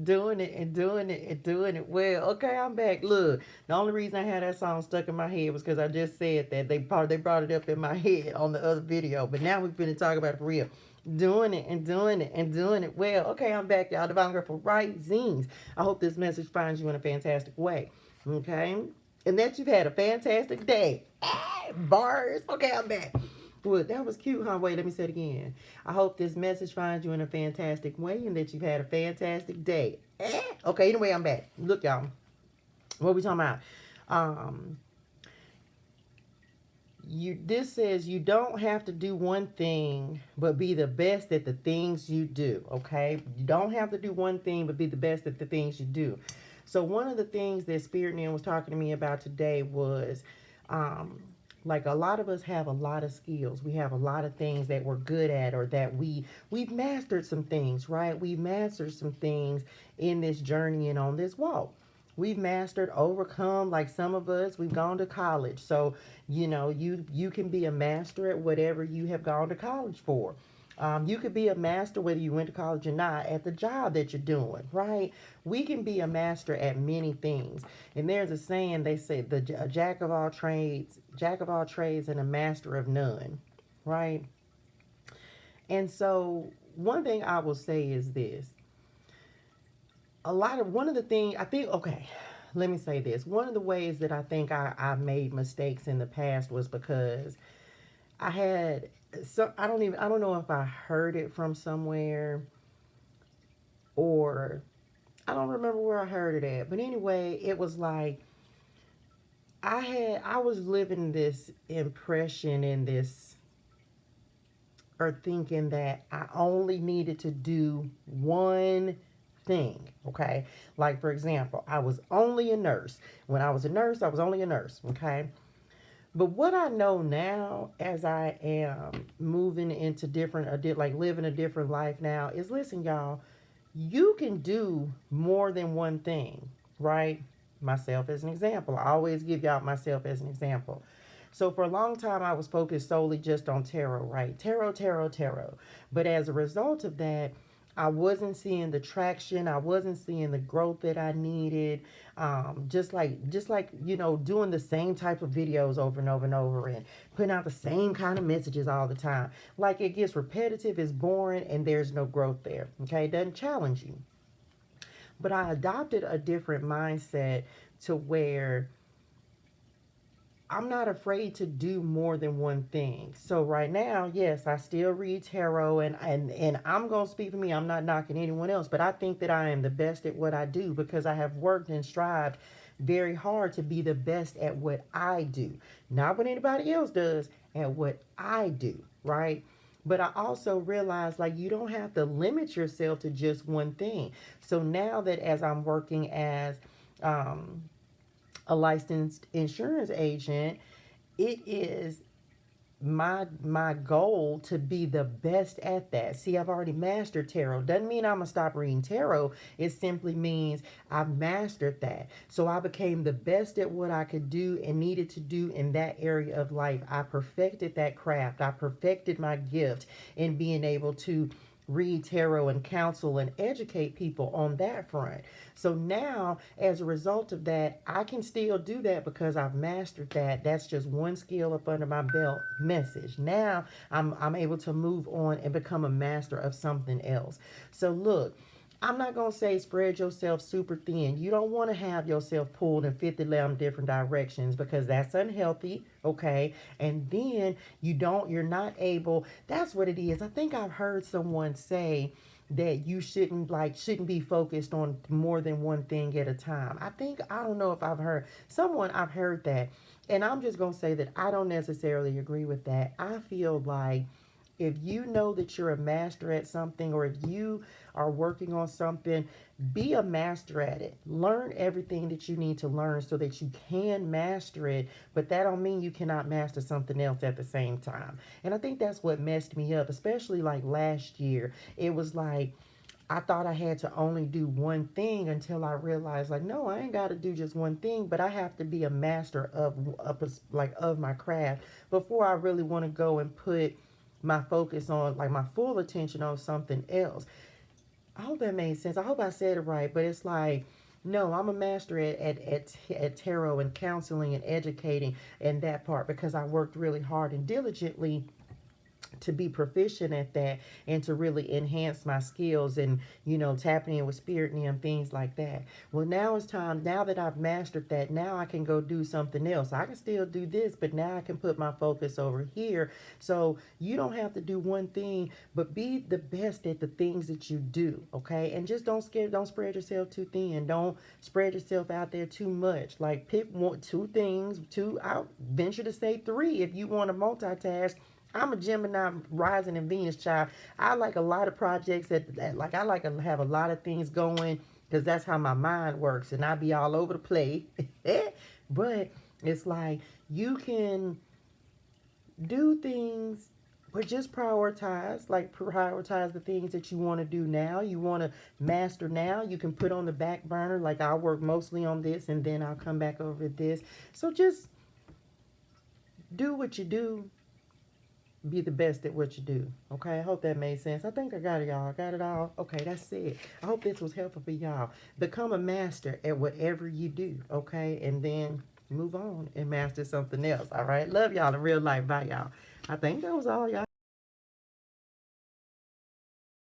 Doing it and doing it and doing it well. Okay, I'm back. Look, the only reason I had that song stuck in my head was because I just said that they brought it up in my head on the other video. But now we're gonna talk about it for real. Doing it and doing it and doing it well. Okay, I'm back, y'all. Divine Girl for Risings. I hope this message finds you in a fantastic way. Okay, and that you've had a fantastic day. Bars. Okay, I'm back. Well, that was cute, huh? Wait, let me say it again. I hope this message finds you in a fantastic way and that you've had a fantastic day. Okay, anyway, I'm back. Look, y'all. What are we talking about? Um, this says you don't have to do one thing but be the best at the things you do. Okay? You don't have to do one thing but be the best at the things you do. So one of the things that Spirit Man was talking to me about today was like a lot of us have a lot of skills. We have a lot of things that we're good at or that we've mastered some things, right? We've mastered some things in this journey and on this walk. We've mastered, overcome, like some of us, we've gone to college. So, you can be a master at whatever you have gone to college for. You could be a master whether you went to college or not at the job that you're doing, right? We can be a master at many things. And there's a saying, they say the jack of all trades and a master of none, right? And so one thing I will say is this. One of the things I think, okay, let me say this. One of the ways that I think I made mistakes in the past was because I had I don't know if I heard it from somewhere or I don't remember where I heard it at. But anyway, it was like I was living this impression in this or thinking that I only needed to do one thing, okay? Like for example, I was only a nurse. When I was a nurse, I was only a nurse, okay? But what I know now as I am moving into like living a different life now is listen, y'all, you can do more than one thing, right? Myself as an example. I always give y'all myself as an example. So for a long time, I was focused solely just on tarot, right? Tarot, tarot, tarot. But as a result of that, I wasn't seeing the traction. I wasn't seeing the growth that I needed. Just like doing the same type of videos over and over and over, and putting out the same kind of messages all the time. Like it gets repetitive, it's boring, and there's no growth there. Okay, it doesn't challenge you. But I adopted a different mindset to where I'm not afraid to do more than one thing. So right now, yes, I still read tarot and I'm going to speak for me. I'm not knocking anyone else, but I think that I am the best at what I do because I have worked and strived very hard to be the best at what I do. Not what anybody else does, at what I do, right? But I also realize like you don't have to limit yourself to just one thing. So now that as I'm working as a licensed insurance agent, it is my goal to be the best at that. See, I've already mastered tarot. Doesn't mean I'm gonna stop reading tarot. It simply means I've mastered that. So I became the best at what I could do and needed to do in that area of life. I perfected that craft. I perfected my gift in being able to read tarot and counsel and educate people on that front. So now, as a result of that, I can still do that because I've mastered that. That's just one skill up under my belt message. Now I'm able to move on and become a master of something else. So look, I'm not going to say spread yourself super thin. You don't want to have yourself pulled in 50 different directions because that's unhealthy, okay? And then you're not able, that's what it is. I think I've heard someone say that you shouldn't be focused on more than one thing at a time. I don't know if I've heard that. And I'm just going to say that I don't necessarily agree with that. I feel like if you know that you're a master at something, or if you are working on something, be a master at it. Learn everything that you need to learn so that you can master it, but that don't mean you cannot master something else at the same time. And I think that's what messed me up, especially like last year. It was like I thought I had to only do one thing until I realized, like, no, I ain't got to do just one thing, but I have to be a master of my craft before I really want to go and put my focus on, like, my full attention on something else. I hope that made sense. I hope I said it right, but it's like, no, I'm a master at tarot and counseling and educating and that part because I worked really hard and diligently to be proficient at that and to really enhance my skills and, you know, tapping in with spirit and things like that. Well, now it's time, now that I've mastered that, now I can go do something else. I can still do this, but now I can put my focus over here. So you don't have to do one thing, but be the best at the things that you do, okay? And just don't spread yourself too thin. Don't spread yourself out there too much. Like pick one, two things, I venture to say three if you want to multitask. I'm a Gemini rising in Venus child. I like a lot of projects like I like to have a lot of things going because that's how my mind works and I be all over the place. But it's like you can do things but just prioritize, like prioritize the things that you want to do now. You want to master now. You can put on the back burner, like I'll work mostly on this and then I'll come back over this. So just do what you do, be the best at what you do. Okay, I hope that made sense. I think I got it, y'all. I got it all. Okay, that's it. I hope this was helpful for y'all. Become a master at whatever you do, okay? And then move on and master something else, all right? Love y'all in real life. Bye, y'all. I think that was all, y'all.